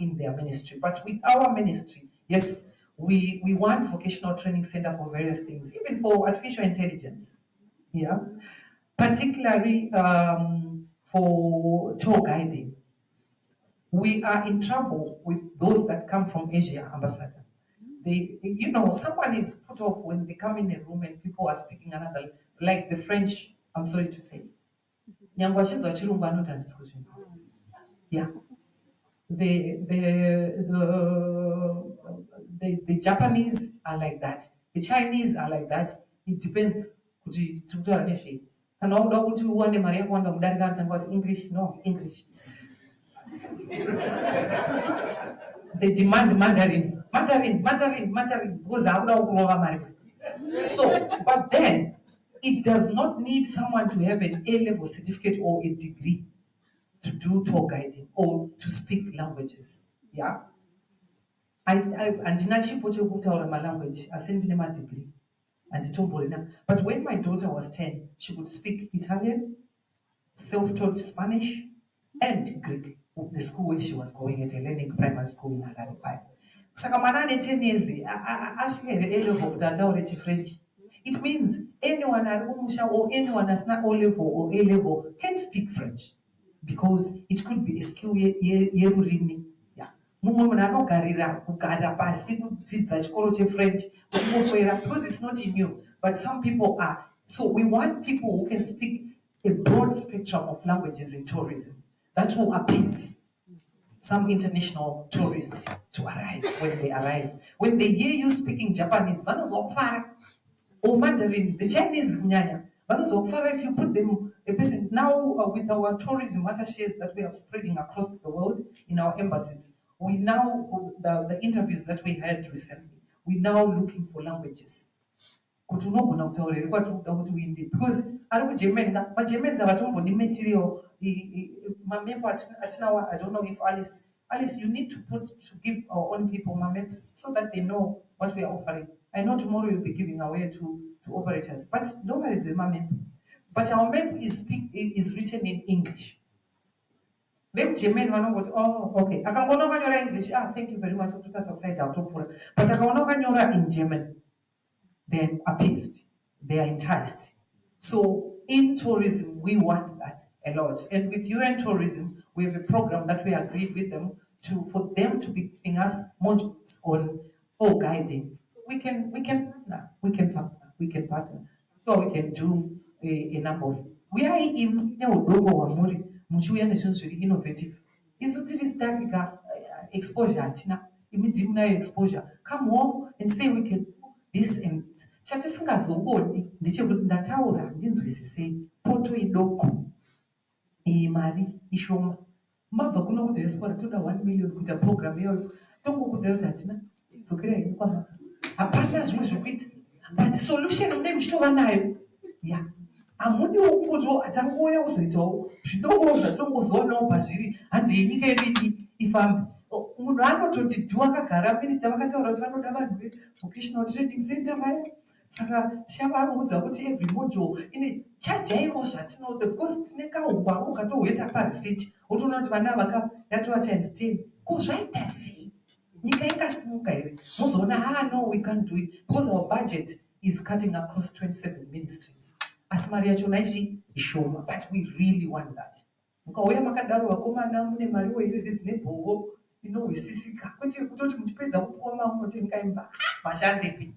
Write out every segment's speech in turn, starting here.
in their ministry. But with our ministry, yes, we want vocational training center for various things, even for artificial intelligence. Yeah, particularly for tour guiding. We are in trouble with those that come from Asia, Ambassador. They, someone is put off when they come in a room and people are speaking another, like the French, I'm sorry to say. Yeah. The Japanese are like that. The Chinese are like that. It depends. English, no, English. They demand Mandarin, because so, but then it does not need someone to have an A-level certificate or a degree to do tour guiding or to speak languages. Yeah. My language, I sent them a degree. But when my daughter was 10, she would speak Italian, self-taught Spanish, and Greek. The school where she was going at a learning primary school in Harare. Saka mwana ane 10 years, actually A-level already French. It means anyone or anyone that's not O-level or A-level can speak French because it could be a skill yerurini. Yeah. French because it's not in you. But some people are. So we want people who can speak a broad spectrum of languages in tourism. That will appease some international tourists to arrive when they arrive. When they hear you speaking Japanese, or Mandarin, the Chinese, if you put them, a person now with our tourism attaches that we are spreading across the world in our embassies, we now, the interviews that we had recently, we now looking for languages. Because Germans are the material. My member, I don't know if Alice, you need to give our own people my maps so that they know what we are offering. I know tomorrow you'll be giving away to operators, but nobody is a map. But our map is written in English. Maybe German one would, okay. I can go over your English. Thank you very much for putting us outside. I'll talk for it. But I can go over your in German. They're appeased, they are enticed. So in tourism, we want that a lot. And with UN Tourism, we have a program that we agreed with them for them to be giving us modules on for guiding. So we can partner. So we can do a number of things. We are in innovative. Is it exposure? Exposure. Come home and say we can. This and chatisingazoboni ndechekuti ndataura ndinzwisisei poto idoko iyi mari ishoma mabva kuno kuti diaspora toda 1 million kuita program iyoyo tongokudza kuti hatina dzokerai kwamaka hapana zvimwe zvokuita but solution mune muchitova nayo ya hamudiwo kuti atangouya kuzoitawo zvidoko zvatongozoonawo pazviri handei nyika yedu ifambe. Munhu anototi akagara minista vakataura kuti vanoda vanhu vevocational training center maya saka tichavaudza kuti every module ine chajairo zvatinoda because tine kaungwaru ukatohweta paresearch wotoona kuti vana yatova times 10 ko zvaita sei nyika ingasimuka here mozoona no we can't do it because our budget is cutting across 27 ministries asi mari yachona ishoma but we really want that mukauya makadaro vakomana mune mariwo iri reasonable inohwisisika kuti kutoti muchipedza kupuwa mamunotenga imba mashandepi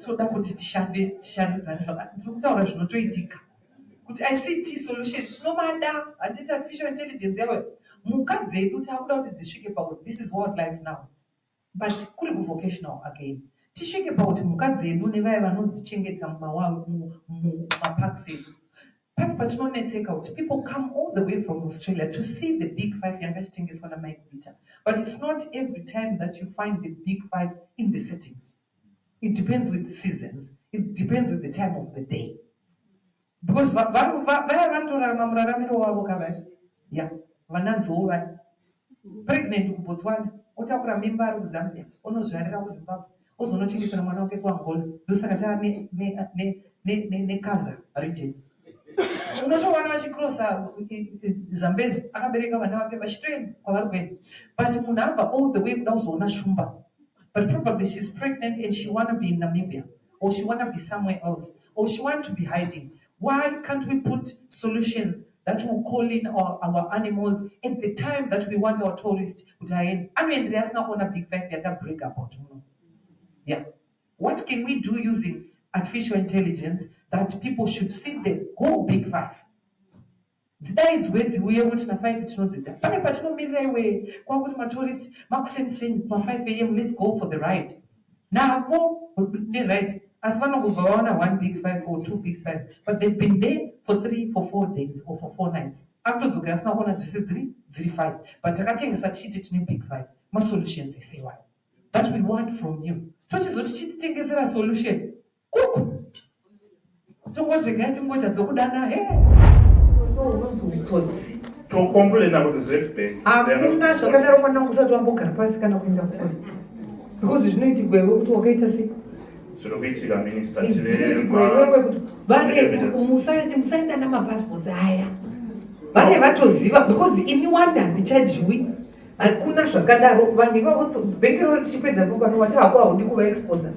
toda kuti tishandidzane zvakati ndiri kutaura zvinotoitika kuti ICT solution tinomada handiti artificial intelligence yavo mhuka dzedu takuda kuti dzisvike pakuti this is wildlife now but kuri kuvocational again tisvike pakuti mhuka dzedu nevaya vanodzichengeta mumaparks edu patinonetseka kuti people come all the way from Australia to see the big five yangachitengeswa namaikubita. But it's not every time that you find the big five in the settings. It depends with the seasons. It depends with the time of the day. Because pregnant kuBotswana, otakura mimba ari kuZambia, unozvarira kuZimbabwe, ozonochengetera mwana wake kuAngola, ndosaka tava nekaza region. unotowana vachikrosa Zambezi akabereka vana vake vachitoenda kwavari kuenda, but munhu abva all the way kuda kuzoona shumba, but probably she's pregnant and she want to be in Namibia, or she want to be somewhere else, or she want to be hiding. Why can't we put solutions that will call in our animals at the time that we want our tourists to end? I mean, there's not one big five yet a break about. Yeah. What can we do using artificial intelligence that people should see the whole big five? It's where we are watching a 5, it's not that. But no way, what my tourists, Maxen, 5 a.m., let's go for the ride. Now, the ride. As one of one big five or 2 big five, but they've been there for 3, for 4 days or for 4 nights. After the gas, now one is 3, 5. But I can't such cheated big five. My solutions is say why. That we want from you. So just what cheating is a solution. So what's the guy to go to Zodana? To complain about the safety. I'm not sure that I want to go to pass kind of because you need to go to a gator. Zvirokuitika minister vane musaenda namapassport aya, vane vatoziva because iniwanda handichajiwi, hakuna zvakadaro. Vanhu ivavo bhengi ravo tichipedza panokwata hako haudi kuva exposa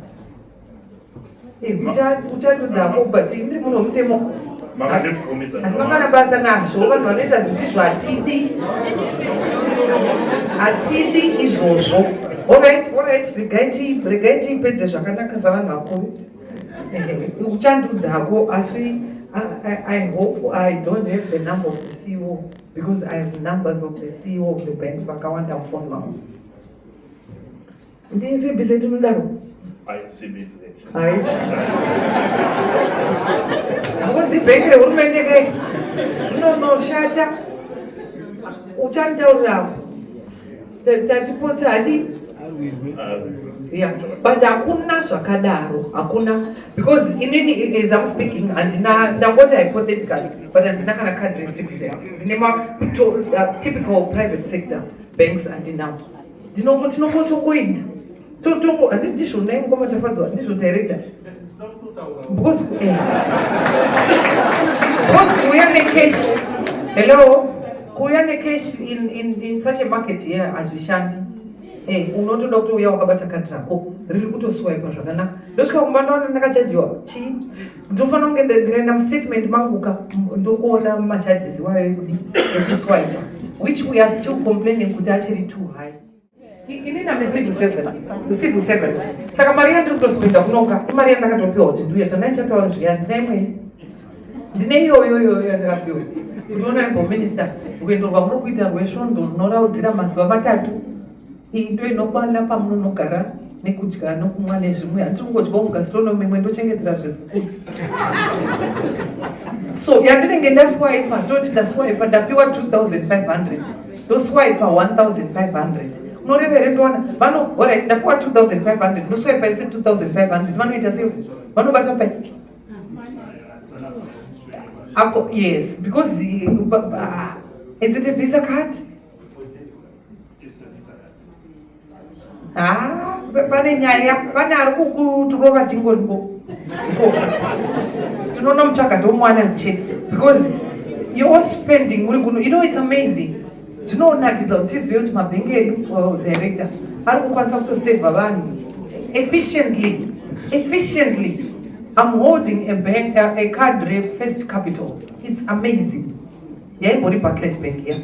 uchatudzapo, but ndiri munhu womutemo hatinofana basa nazvo. Vanhu vanoita zvisizvo hatidi izvozvo. All right, regai pedze zvakanaka savanhu vakuru. Uchandudza hako, asi I hope I don't have the number of the CEO, because I have numbers of the CEO of the banks vakawanda mufoni mavo. Ndizibise tinodaro. Because ibhengi rehurumende kai zvinonoshata. Uchanditaurirawo tatipotsa hadi. Yeah, but hakuna zvakadaro, hakuna, because inini as I'm speaking andina ndangoti hypothetically, but andina kana country citizen, ndine typical private sector banks andina ndinongotongoenda totongo andizvo naingoma tafadzwa ndizvo director because kuuya necash, hello, kuuya necash in such a market here hazvishandi. Unotoda kuti uya wakabata khadi rako riri kutoswipa zvakanaka. Ndosvika kumba ndaona ndakachajiwa chii, ndinofanira kunge ndikaenda mustatement manguka ndokuona macharges wayo ekuswipa, which we are still complaining kuti achiri too high. Inini ame civil servant, saka mari yandiri kutospenda kunoka imari yandakatopiwa kuti ndiuya tandaichataura zviya ndine iyoyo yandakapiwa kutoona ibominister rwendo rwamuri kuita rwesvondo runoraudzira mazuva 3 ndo inokwana pamunogara nekudya nokumwa nezvimwe. Handiri kungodya mugastronomy imwe ndochengetera zvezukuru. So yandinenge ndaswipa ndoti ndaswipa ndapiwa 2500 ndoswipa 1500 unorevere ndoona vano alright ndapiwa 2500 ndoswipa ise 2500 vanoita sei? Vanobata pai? Yes, because is it a Visa card? Pane nyaya, pane ari kuturova tingoripo. Tinoona muchakati womwana chete, because you're spending, you know, it's amazing. Ndinonakidza kuti tizive kuti mabhengi edu director ari kukwanisa kutosevha vanhu efficiently. I'm holding a card First Capital. It's amazing. Yaimbori Barclays Bank here.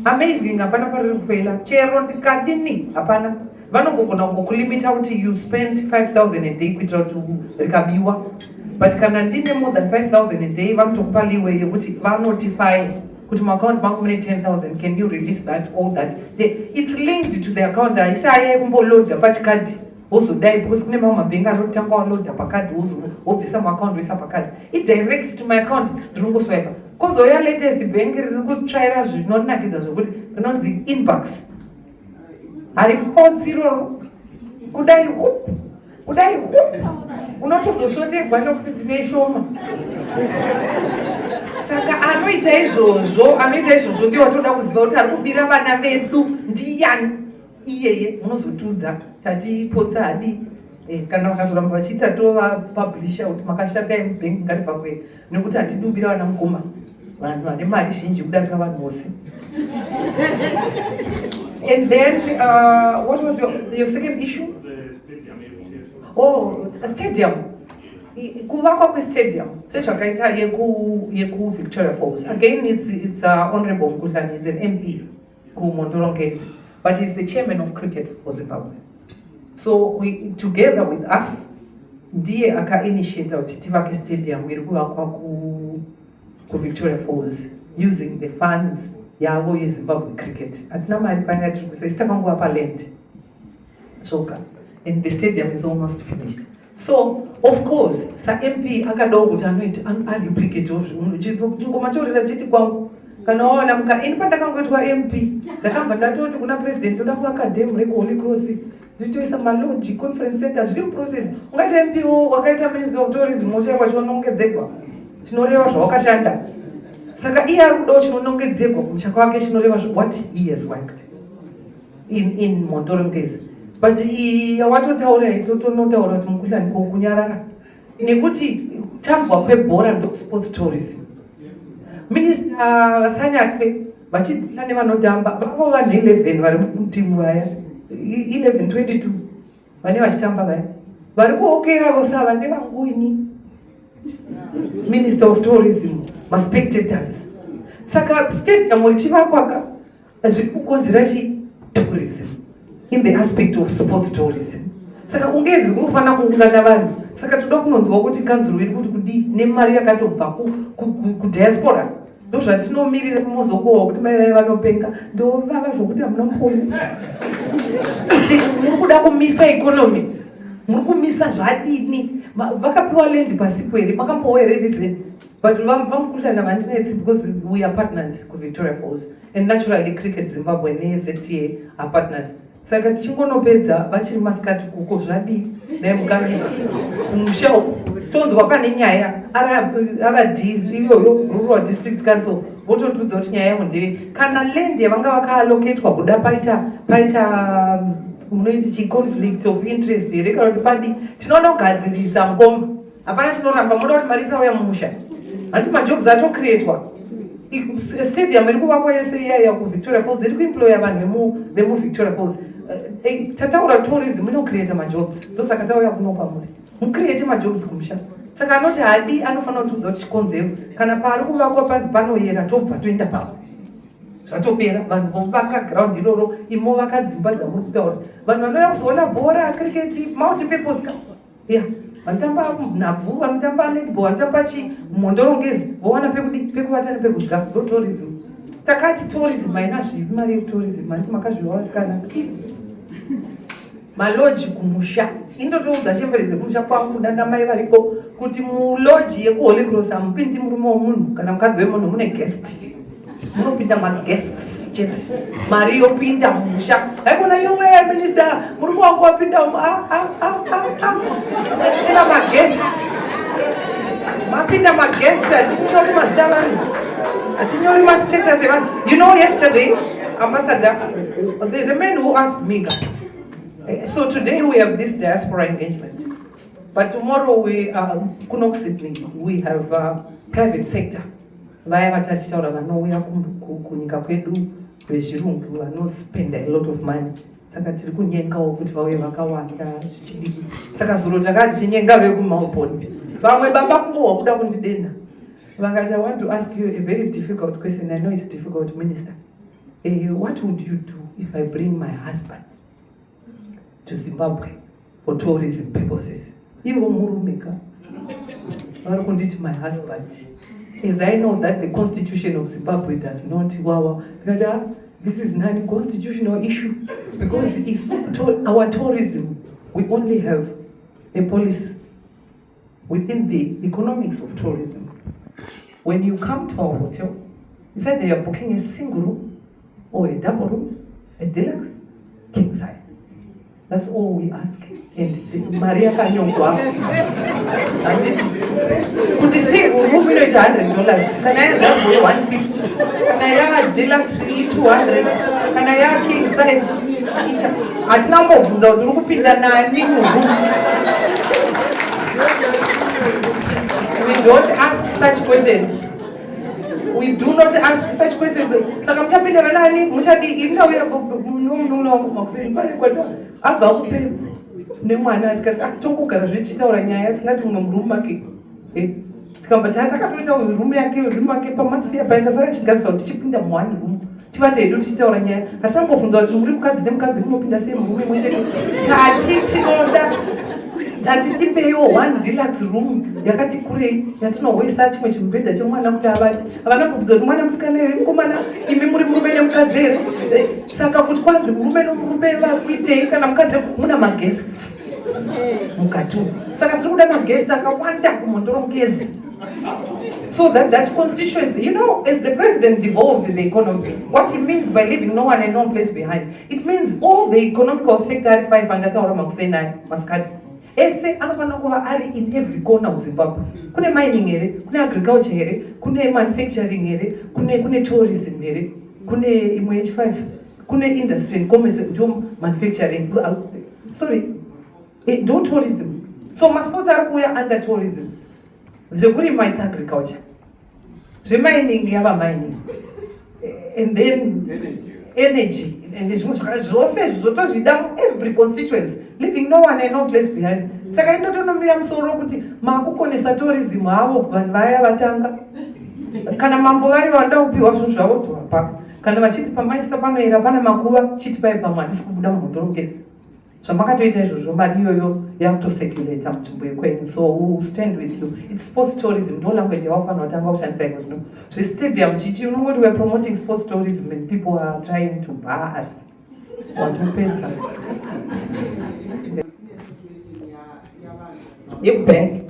Amazing, hapana pariri kufaila. Chero ndikadini, hapana. Vanogona kukulimita kuti you spend 5,000 a day kuitira kuti rikabiwa. But kana ndine more than 5,000 a day, vanotokupa leeway yekuti vanotify kuti muaccount mangu mune 10,000, can you release that, all that. It's linked to the account. Haisi ayai kumboloda pachikadhi wozodai, because kune mamwe mabhengi anotanga waloda pakadhi wobvisa muaccount woisa pakadhi. It direct to my account, ndinongoswipa. Kozoya latest bhengi riri kutsvaira zvinonakidza zvokuti rinonzi inbox. Haripotsi iroro kudai unotozoshoterwa nokuti tine shoma. Saka anoita izvozvo ndiwo toda kuziva kuti ari kubira vana vedu ndiani iyeye. Munozotudza tatipotsa hadi kana vakazoramba vachiita tova publisher kuti makashata mubhengi ngaribva kwe nekuti hatidi kubira vana mugoma. vanhu vane mari zhinji kudarika vanhu vose. And then what was your second issue? The stadium MTF. Oh, a stadium. Kuvakwa kwestadium sezvakaita yeku Victoria Falls. Again, it's Honorable Mkuhlani, is an MP kuMondorongezi, but he's the chairman of cricket for Zimbabwe. So we, together with us, ndiye aka-initiate kuti tivake stadium iri kuvakwa ku Victoria Falls using the funds yavo yeZimbabwe cricket. Hatina mari paya tiri kuisa isitakangova land. And the stadium is almost finished. So, of course, sa MP akadawo kuti areplicate chingomataurira chiti kwangu kana waona muka ini pandakangoitwa MP ndakabva ndatoti kuna president toda kuvaka dam reholy cross zvitoisa malodge conference center zviri muprocess. Ungaita MP wakaita minister of tourism wochaiwa chinonongedzegwa chinoreva zvawakashanda. Saka iye ari kudawo chinonongedzegwa kumushaka wake chinoreva what he has worked in Mondorongezi. But watotaura totonotaura kuti Mkuhlani kunyarara nekuti tambwa kwebhora ndo sport tourism. Minister Sanyakwe vachidila nevanotamba vavo vanhu 11 vari mutimu vaya 11-22 vane vachitamba vaya vari kuokera vose ava nevanguini Minister of Tourism maspectators. Saka stadium richivakwaka zviri kukonzera tourism in the aspect of sports tourism. Saka ungezi kunofanira kuungana vanhu. Saka toda kunonzwa kuti kanzuro iri kuti kudi nemari yakatobva ku diaspora. Ndozvatinomirira kumozokohwa kuti mai vanopenga ndovava zvokuti hamuna mukoni. Kuti muri kuda kumisa economy, muri kumisa zvadini, vakapiwa land pasipo here, makambowo here reason. But vamukhuhlana vandinetsi because we are partners ku Victoria Falls, and naturally cricket Zimbabwe neZTA are partners. Saka tichingonopedza vachiri masikati kuko zvadi nemukami musha tonzwa pane nyaya RDs iyoyo Rural District Council vototudza kuti nyaya yamundeve kana land yavanga vakaaloketwa kuda paita munoiti conflict of interest here kana kuti padi tinoda kugadzirisa mukoma hapana chinoramba moda kuti mari isauya mumusha handi majobs atocreatwa. Stadium iri kuvakwa yese iyaya ku Victoria Falls iri kuemploya vanhu vemu Victoria Falls. Tataura tourism inocreate majobs ndosaka tauya kuno kwamuri mucreate majobs kumusha. Saka anoti hadi anofanira kutudza kuti chikonzero kana pari kuvakwa panzi panoyera tobva toenda papo zvatopera vanhu vovaka ground iroro imo vakadzimba dzamuri kutaura vanhu vanoda kuzoona bhora cricket multipurpose yeah. Vanotamba nhabvu, vanotamba netball, vanotamba Mondorongezi vowana pekuvata nepekudya ndo tourism. Takati tourism haina zvipi mari yetourism handi makazviwasikana malodge kumusha indotoudza chemberedze kumusha kwangu danda mai variko kuti mulodge yekuholy cross hamupindi murume womunhu kana mukadzi wemunhu mune guest munopinda maguests chete mari yopinda mumusha haikona iwe minister murume wangu wapinda ina maguests mapinda maguests atinyori mazita vanhu atinyori mastatus evanhu. You know, yesterday ambassador there's a man who asked me so today we have this diaspora engagement, but tomorrow we Sydney we have private sector vaya vatachitaura vanouya kunyika kwedu vezvirungu vanospend a lot of money. Saka tiri kunyengawo kuti vauye vakawanda zvichidiki. Saka zuro takati chinyenga vekumauponi vamwe baba kungohwa kuda kundidenda vakati I want to ask you a very difficult question. I know it's difficult, Minister. What would you do if I bring my husband to Zimbabwe for tourism purposes? Ivo murumika vari kunditi my husband, as I know that the constitution of Zimbabwe does not this is not a constitutional issue because it's our tourism. We only have a policy within the economics of tourism. When you come to our hotel, it's either you're booking a single room or a double room, a deluxe, king size. That's all we ask. And Maria Kanyongwa, kuti single room inoita $100, kana ya double $150, kana ya deluxe $200, kana ya king size hatina mbovhunza kuti uri kupinda nani muroom. We don't ask such questions. We do not ask such questions. Saka mchapinde vanani, muchadi ingauya makuseni pari Kwedu abva kupe nemwana tikati tongogara zvechitaura nyaya tingati mumwe murume make tikabva takatoita rume yake pamasiya pai tasara tichigadzisa kuti tichipinda muwani rume tivati hedu tichitaura nyaya hatambobvunza kuti muri mukadzi nemukadzi munopinda sei murume mwechete tati tinoda tatitipeiwo 1 deluxe room yakati kurei yatinohoisa chimwe chimubhedha chemwana kuti avati havana kubvunza kuti mwana musikana here mukomana imi muri murume nemukadzi here saka kuti kwanzi murume nomurume vakuitei kana mukadzi muna maguests mukati saka tiri kuda maguests akawanda kumondorongezi so that constituency, you know, as the president devolved the economy, what he means by leaving no one and no place behind, it means all the economical sector 500 taura makusena maskati ese anofana kuva ari in every corner muZimbabwe. Kune mining here, kune agriculture here, kune manufacturing here, kune tourism here, kune imwe H5, kune industry and commerce, manufacturing, do tourism. So masports are under tourism. Zvekurima is agriculture. Mining yava mining. And then energy. And every constituency. Leaving no one and no place behind. Saka indotonomira musoro kuti makukonesa tourism havo vanhu vaya vatanga. Kana mambo vari vanoda kupiwa zvinhu zvavo toapa. Kana vachiti pamaisa panoera pana makuva chiti pai pamwe hatisi kubuda mumudhorobhesi. Zvamakatoita izvozvo mari iyoyo yakutosecurate munzvimbo yekwenyu. So we'll stand with you. It's sports tourism. No language yawafanira kutanga kushandisa izvozvo. Zvestadium chichi unongoti we're promoting sports tourism and people are trying to bar us. Watopedza. Yebank.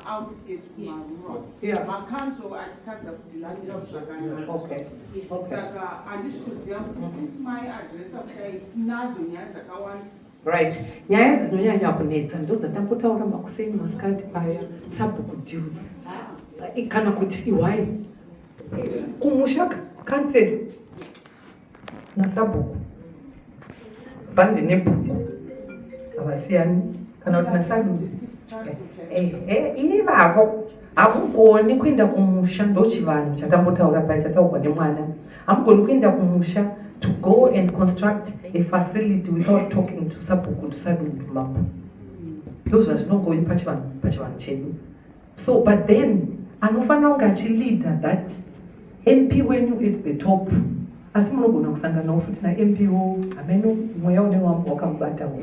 Outskirts, yeah. Council atitadza kudilanira zvakanaka. Okay. Saka handisi kuziva kuti since my address kudai tinadzo nyaya dzakawanda. Right. Nyaya dzinonyanya kunetsa ndodzatambotaura makuseni masikati paya sabhuku dues. Kana kuti why kumusha cancel nasabhuku bandi nebhuku avasiyani kana kuti nasaduzi ivavo hamugoni kuenda kumusha ndochivanhu chatambotaura paya chataurwa nemwana hamugoni kuenda kumusha to go and construct a facility without talking to sabhuku to sadundu mapo ndozvazvinongoi pachivanhu chedu. So but then anofanira kunge achilida that MP wenyu at the top asi munogona kusanganawo futi naMPO ameno mweya une wambo wakamubatawo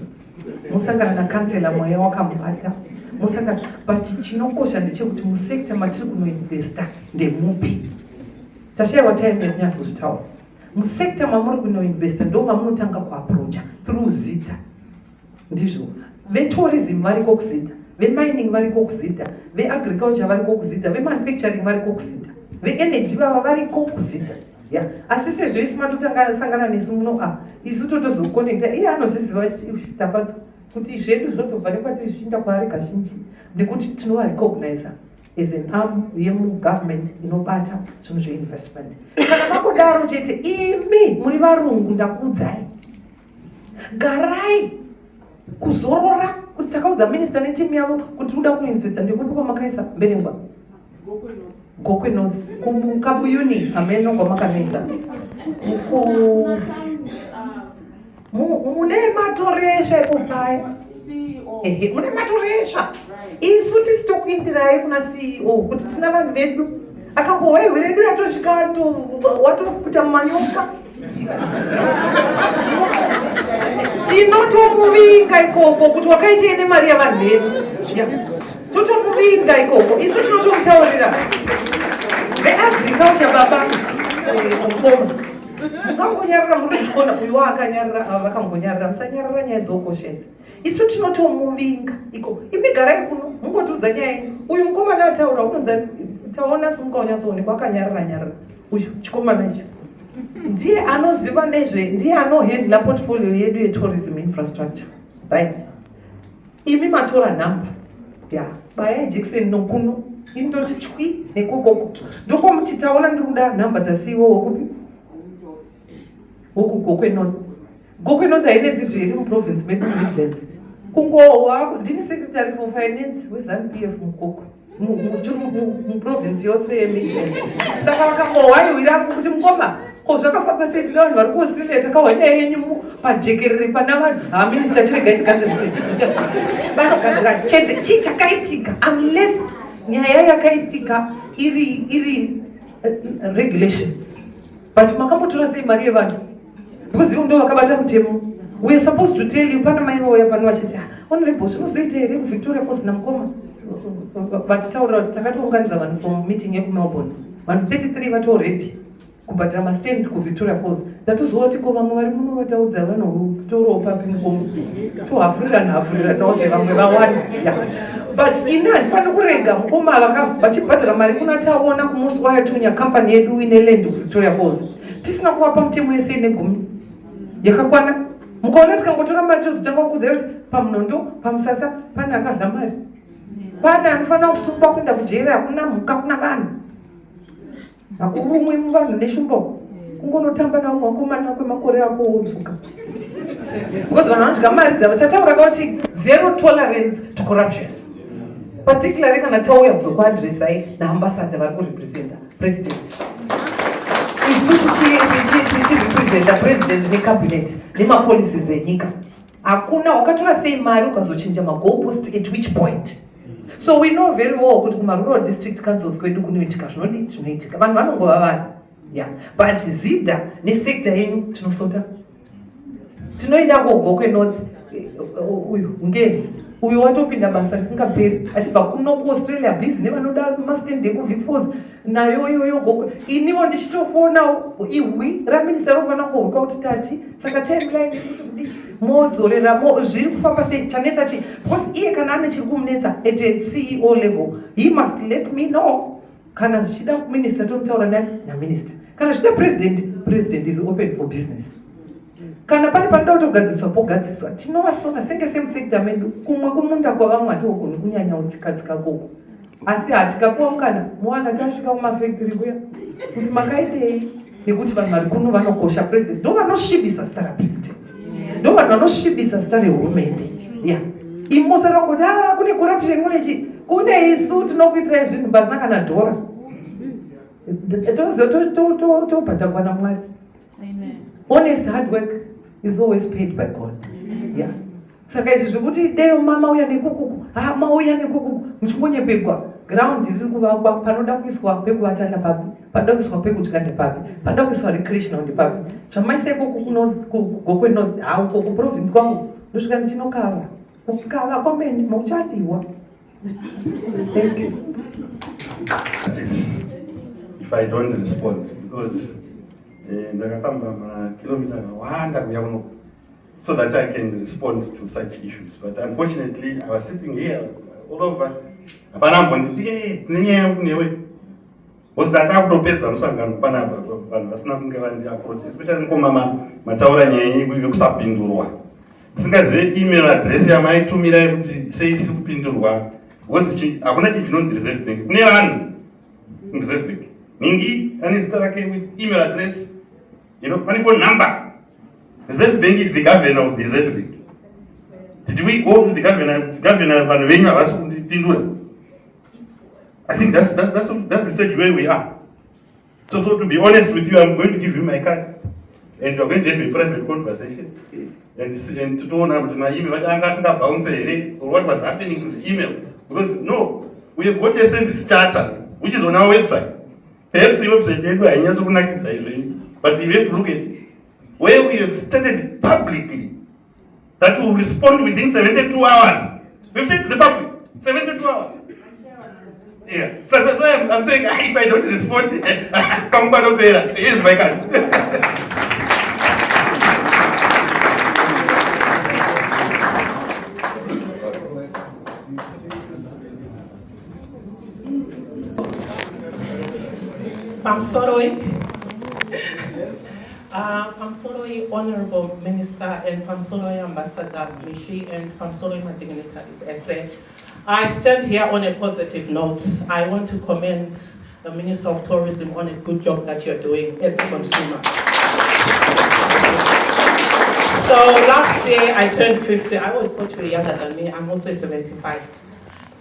musangana nakansela mweya wakamubata musangana but chinokosha ndechekuti musekta matiri kunoinvesta ndemupi tashayiwa time yekunyatsotaura musekta mamuri kunoinvesta ndo mamunotanga kuaprocha through zita ndizvo vetourism variko kuzita vemining variko kuzita veagriculture variko kuzita vemanufacturing variko kuzita veenergy vava variko kuzita yeah. Asi sezvo isi matotanga nesu muno isu totozokonekta iye anozviziva tapadza kuti zvedu zvotobva nekwati zvichienda kwaari kazhinji nekuti tinovarecognize as an arm yemugovernment inobata zvinhu zveinvestment. Kana makodaro chete imi muri varungu ndakuudzai garai kuzorora kuti takaudza minista netimu yavo kuti uda kuinvesta ndekupi kwamakaisa mberengwa Gokwe North kumukabuyuni ameno kwamakanisa mune matoresha ipopaya mune matoresha isu tisitokuindirai kuna CEO kuti tina vanhu vedu akambowewe redu ratosvika watokuta mumanyoka tinotomuvinga ikoko kuti wakaitei nemari yavanhu vedu totomuvinga ikoko isu tinotomutaurira veagriculture baba mukoma mukangonyarira muri kukona uyu waakanyarira ava vakangonyarira musanyarira nyaya dzokoshedza isu tinotomuvinga iko imigarai kuno mungotiudza nyaya uyu mukomana ataura unonza taona simukaonyatsoonekwa akanyarira uyu chikomana icho ndiye anoziva nezve ndiye anohandla portfolio yedu yetourism infrastructure right imi matora nhamba baya ejekiseni nokuno indoti chwi nekukoko ndokomuti taona ndiri kuda nhamba dzasiwo wokupi woku Gokwe North hainetsi zviri muprovince medu Midlands kungohwa ndini secretary for finance weZANU-PF mukoko muprovinsi yose yeMidland. Saka vakangohwaiwira kuti mukoma zvakafamba sei tine vanhu vari kuaustralia takahwanya yenyu pajekerere pana vanhu minista chiregai tigadzirise vanogadzira chete chii chakaitika unless nyaya yakaitika iri regulations. But makambotora sei mari yevanhu because ivo ndo vakabata mutemo. We are supposed to tell you pana mai vauya pano vachiti honorable zvinozoita here kuVictoria Falls namukoma vatitaurira kuti takatounganidza vanhu from meeting yekuMelbourne vanhu 33 vatoredi kubhadhira mastand kuVictoria Falls. Ndatozoti ko vamwe vari muno vataudza vanotorowo papinikomo tohafurira nose vamwe vawanda. But inani pano kurega mukoma vachibhadhira mari kuna taona kumusi wayatonya company yedu ine land kuVictoria Falls tisina kuvapa mutemo yese ine10 yakakwana. Mukaona tikangotora mari tozotanga kukudza kuti pamunondo pamusasa pane akadla mari, pane anofanira kusungwa kuenda kujeri, hakuna mhuka, kuna vanhu hakurumwe muvanhu neshumbo kungonotamba nawo wakomana kwemakore ako wodzoka because vanhu vanodya mari dzavo. Tataura kuti zero tolerance to corruption, particularly kana tauya kuzokuadresai naambassador vari kurepresenta president. Isu tichirepresenta president necabinet nemapolicies enyika. Hakuna wakatora sei mari ukazochinja magoalpost at which point. So we know very well kuti kumarural district councils kwedu kunoitika zvinoitika vanhu vanongova vanhu. Yeah. But zida nesekta yenyu tinosota tinoenda kogokwe north uyu ngezi uyu watopinda basa risingaperi achibva kuno kuAustralia busy nevanoda mastand ekuVic Falls nayo iyoyo gokwe. Iniwo ndichitofona ihwi raminista rovana kuhuka kuti tati saka timeline kuti modzorera zviri kufamba sei chanetsa chi because iye kana ane chiri kumunetsa at a CEO level he must let me know. Kana zvichida kuminista tomutaura nani naminista, kana zvichida president is open for business. Kana pane panoda kutogadziswa pogadziswa tinovasona senge same sector medu kumwe kumunda kwavamwe hatogoni kunyanya utsikatsika koko. Asi hatikapuwa mukana muwana tasvika kumafactory kuya kuti makaitei nekuti vanhu vari kuno vanokosha president ndo vanosvibisa zita rapresident, ndo vanhu vanosvibisa zita rehurumende. Yeah. Imosara kuti kune corruption kune isu tinokuitirai zvinhu pasina kana dhora tobhadharwa naMwari. Honest hard work is always paid by God. Yeah. Saka izvi zvekuti deo mama uya nekukuku mauya nekukuku muchimbonyepegwa ground riri kuvakwa panoda kuiswa pekuvata ndapapi, panoda kuiswa pekudya ndepapi, panoda kuiswa recreational ndepapi. Zvamaisa ikoko kugokwe north hauko kuprovince kwangu ndosvika ndichinokava kukava kwamene mauchadiwa. Thank you. If I don't respond because ndakafamba makilomita akawanda kuya kuno so that I can respond to such issues, but unfortunately I was sitting here all over hapana mbonditi nenyaya kunewe was that akutopedza musangano panapa vanhu vasina kunge vandi approach especially ngomama mataura nyaya yekusapindurwa tisingazive email address yamaitumira yekuti sei chiri kupindurwa because hakuna chinhu chinonzi reserve bank kune vanhu reserve bank ningi ane zita rake with email address, you know, pane phone number. Reserve bank is the governor of the reserve bank. Did we go to the governor vanhu venyu havasi kundipindura? I think that's the stage where we are. So to be honest with you, I'm going to give you my card and we're going to have a private conversation and to know now my email or what was happening to the email, because no, we have got a service charter which is on our website. Perhaps the website, but we have to look at it. Where we have stated publicly that we will respond within 72 hours. We've said to the public, 72 hours. Yeah. So that's why I'm saying, if I don't respond, here's my card. Pamsoroi Honorable Minister and Pamsoroi Ambassador Mishi and Pamsoroi dignitaries. As I stand here on a positive note. I want to commend the Minister of Tourism on a good job that you're doing as a consumer. So last year I turned 50. I always thought you were younger than me. I'm also 75.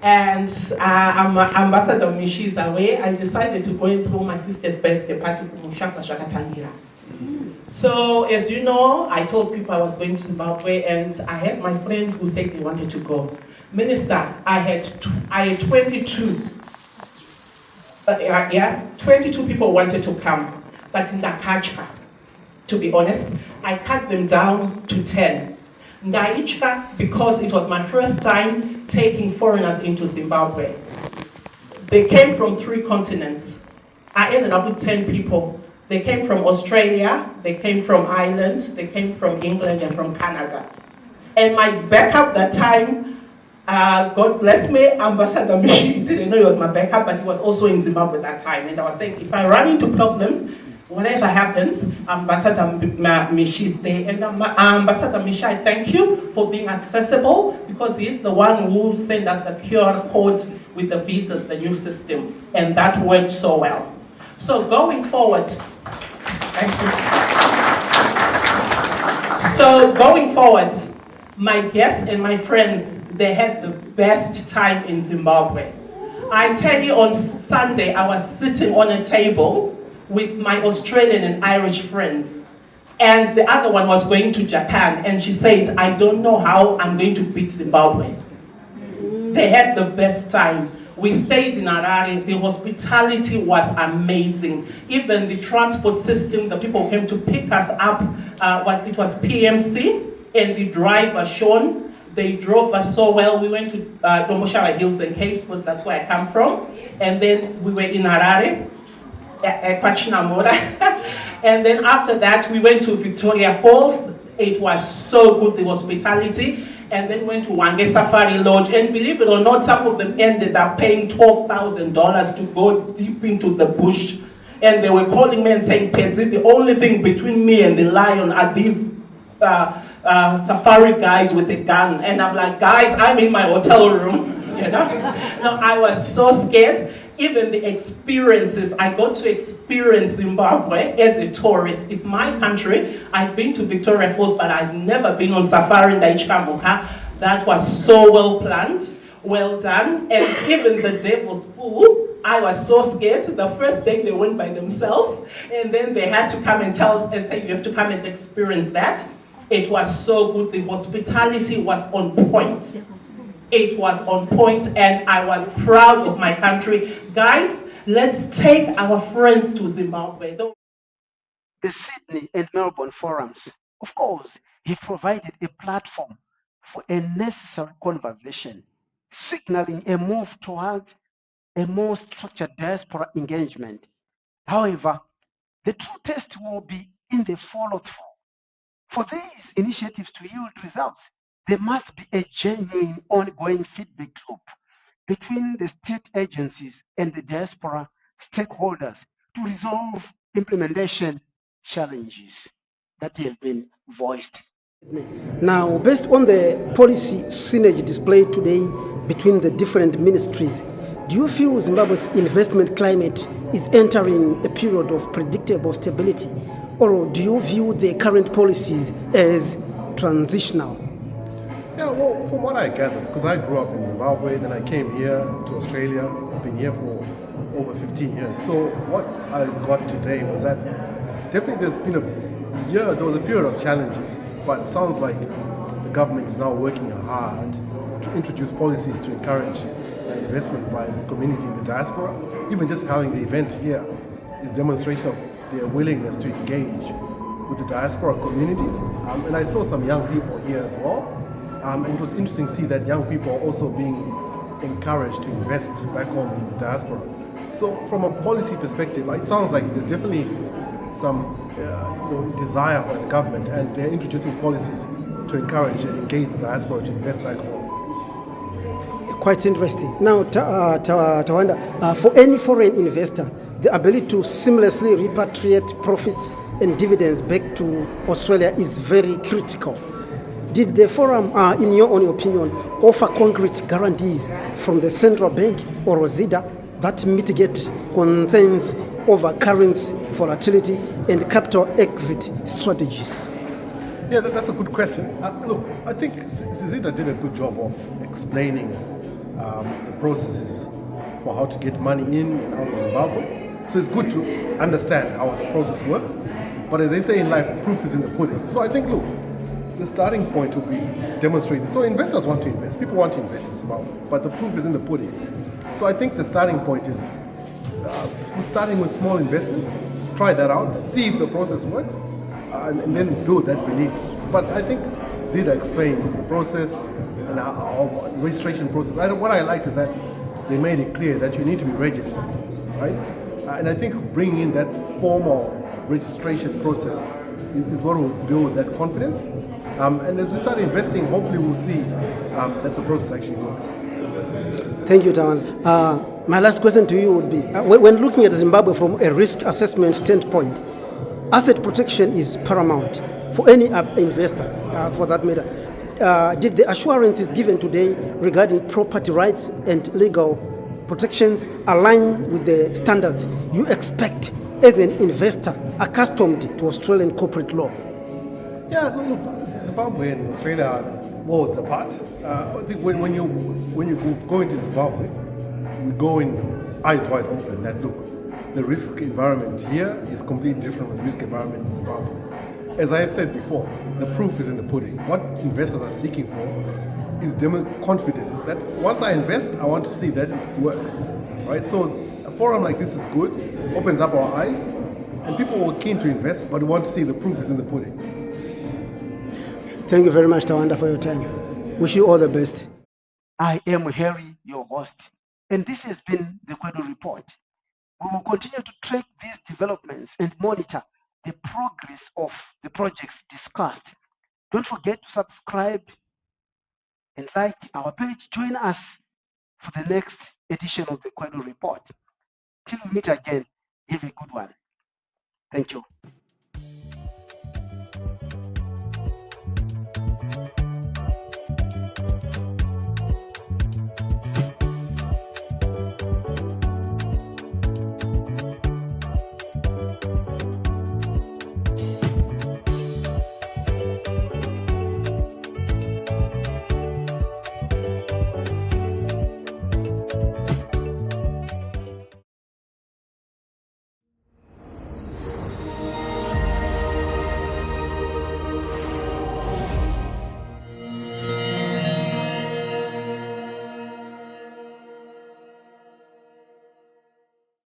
And Ambassador Mishi is away. I decided to go and throw my 50th birthday party to Mushaka Shakatangira. So, as you know, I told people I was going to Zimbabwe, and I had my friends who said they wanted to go. Minister, I had 22. 22 people wanted to come, but in Ndakacha, to be honest, I cut them down to 10. Ndaichka, because it was my first time taking foreigners into Zimbabwe. They came from 3 continents. I ended up with 10 people. They came from Australia, they came from Ireland, they came from England and from Canada. And my backup that time, God bless me, Ambassador Mishi didn't know he was my backup, but he was also in Zimbabwe that time. And I was saying, if I run into problems, whatever happens, Ambassador Mishi is there. And Ambassador Mishi, I thank you for being accessible, because he is the one who will send us the QR code with the visas, the new system. And that worked so well. So going forward, thank you. So going forward, my guests and my friends, they had the best time in Zimbabwe. I tell you, on Sunday, I was sitting on a table with my Australian and Irish friends. And the other one was going to Japan, and she said, I don't know how I'm going to beat Zimbabwe. They had the best time. We stayed in Harare. The hospitality was amazing. Even the transport system, the people came to pick us up. It was PMC, and the driver, Sean, they drove us so well. We went to Domoshawa Hills and Caves, because that's where I come from. And then we were in Harare, and then after that, we went to Victoria Falls. It was so good, the hospitality. And then went to Wange Safari Lodge, and believe it or not, some of them ended up paying $12,000 to go deep into the bush. And they were calling me and saying, Pedzi, the only thing between me and the lion are these safari guides with a gun. And I'm like, guys, I'm in my hotel room, you know? No, I was so scared. Even the experiences, I got to experience Zimbabwe as a tourist. It's my country. I've been to Victoria Falls, but I've never been on safari in Ndaichikamuka. That was so well planned, well done. And even the devil's pool, I was so scared. The first day they went by themselves, and then they had to come and tell us and say, you have to come and experience that. It was so good. The hospitality was on point. It was on point, and I was proud of my country. Guys, let's take our friends to Zimbabwe. The Sydney and Melbourne forums, of course, he provided a platform for a necessary conversation, signaling a move towards a more structured diaspora engagement. However, the true test will be in the follow-through. For these initiatives to yield results, there must be a genuine ongoing feedback loop between the state agencies and the diaspora stakeholders to resolve implementation challenges that have been voiced. Now, based on the policy synergy displayed today between the different ministries, do you feel Zimbabwe's investment climate is entering a period of predictable stability, or do you view the current policies as transitional? Yeah, well, from what I gathered, because I grew up in Zimbabwe, then I came here to Australia, I've been here for over 15 years. So what I got today was that definitely there's been a year, there was a period of challenges, but it sounds like the government is now working hard to introduce policies to encourage investment by the community in the diaspora. Even just having the event here is demonstration of their willingness to engage with the diaspora community. And I saw some young people here as well. And it was interesting to see that young people are also being encouraged to invest back home in the diaspora. So from a policy perspective, it sounds like there's definitely some desire by the government, and they're introducing policies to encourage and engage the diaspora to invest back home. Quite interesting. Now, Tawanda, for any foreign investor, the ability to seamlessly repatriate profits and dividends back to Australia is very critical. Did the forum, in your own opinion, offer concrete guarantees from the central bank or ZIDA that mitigate concerns over currency volatility and capital exit strategies? Yeah, that's a good question. Look, I think ZIDA did a good job of explaining the processes for how to get money in and out of Zimbabwe. So it's good to understand how the process works. But as they say in life, proof is in the pudding. So I think, look, the starting point will be demonstrated. So investors want to invest. People want to invest in Zimbabwe. But the proof is in the pudding. So I think the starting point is starting with small investments, try that out, see if the process works, and then build that belief. But I think Zida explained the process and our registration process. What I liked is that they made it clear that you need to be registered, right? And I think bringing in that formal registration process is what will build that confidence. And as we start investing, hopefully we'll see that the process actually works. Thank you, Tawan. My last question to you would be, when looking at Zimbabwe from a risk assessment standpoint, asset protection is paramount for any investor, for that matter. Did the assurances given today regarding property rights and legal protections align with the standards you expect as an investor accustomed to Australian corporate law? Yeah, look, Zimbabwe and Australia are worlds apart. I think when you go into Zimbabwe, we go in eyes wide open that, look, the risk environment here is completely different from the risk environment in Zimbabwe. As I said before, the proof is in the pudding. What investors are seeking for is confidence that once I invest, I want to see that it works, right? So a forum like this is good, opens up our eyes, and people are keen to invest, but we want to see the proof is in the pudding. Thank you very much, Tawanda, for your time. Wish you all the best. I am Harry, your host, and this has been the Kwedu Report. We will continue to track these developments and monitor the progress of the projects discussed. Don't forget to subscribe and like our page. Join us for the next edition of the Kwedu Report. Till we meet again, have a good one. Thank you.